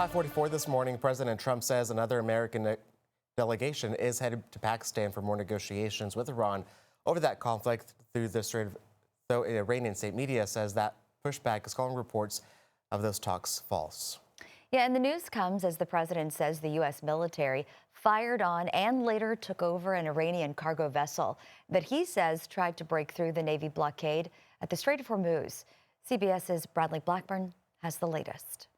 5:44 this morning, President Trump says another American delegation is headed to Pakistan for more negotiations with Iran over that conflict through the Strait of, though Iranian state media says that pushback is calling reports of those talks false. Yeah, and the news comes as the president says the U.S. military fired on and later took over an Iranian cargo vessel that he says tried to break through the Navy blockade at the Strait of Hormuz. CBS's Bradley Blackburn has the latest.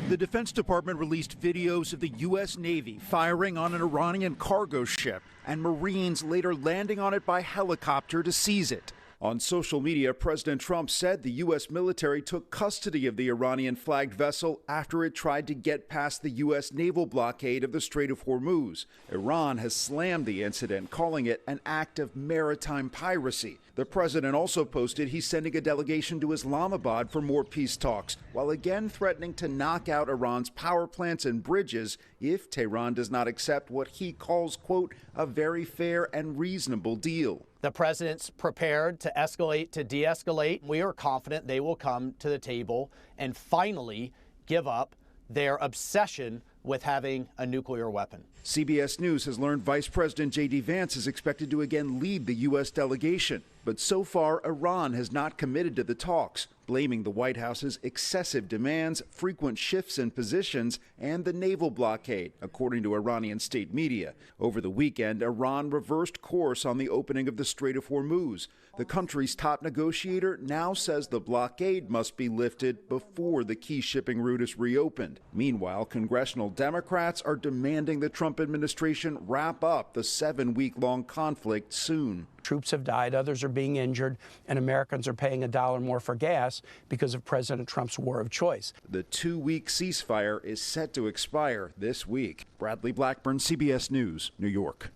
The Defense Department released videos of the U.S. Navy firing on an Iranian cargo ship and Marines later landing on it by helicopter to seize it. On social media, President Trump said the U.S. military took custody of the Iranian-flagged vessel after it tried to get past the U.S. naval blockade of the Strait of Hormuz. Iran has slammed the incident, calling it an act of maritime piracy. The president also posted he's sending a delegation to Islamabad for more peace talks, while again threatening to knock out Iran's power plants and bridges if Tehran does not accept what he calls, quote, a very fair and reasonable deal. The president's prepared to escalate, to de-escalate. We are confident they will come to the table and finally give up their obsession with having a nuclear weapon. CBS News has learned Vice President J.D. Vance is expected to again lead the U.S. delegation. But so far, Iran has not committed to the talks, blaming the White House's excessive demands, frequent shifts in positions, and the naval blockade, according to Iranian state media. Over the weekend, Iran reversed course on the opening of the Strait of Hormuz. The country's top negotiator now says the blockade must be lifted before the key shipping route is reopened. Meanwhile, congressional Democrats are demanding the Trump administration wrap up the 7-week-long conflict soon. Troops have died, others are being injured, and Americans are paying $1 more for gas because of President Trump's war of choice. The 2-week ceasefire is set to expire this week. Bradley Blackburn, CBS News, New York.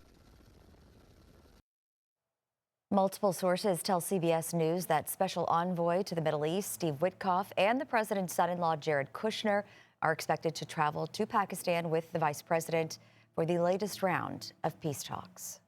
Multiple sources tell CBS News that Special Envoy to the Middle East, Steve Witkoff, and the president's son-in-law, Jared Kushner, are expected to travel to Pakistan with the vice president for the latest round of peace talks.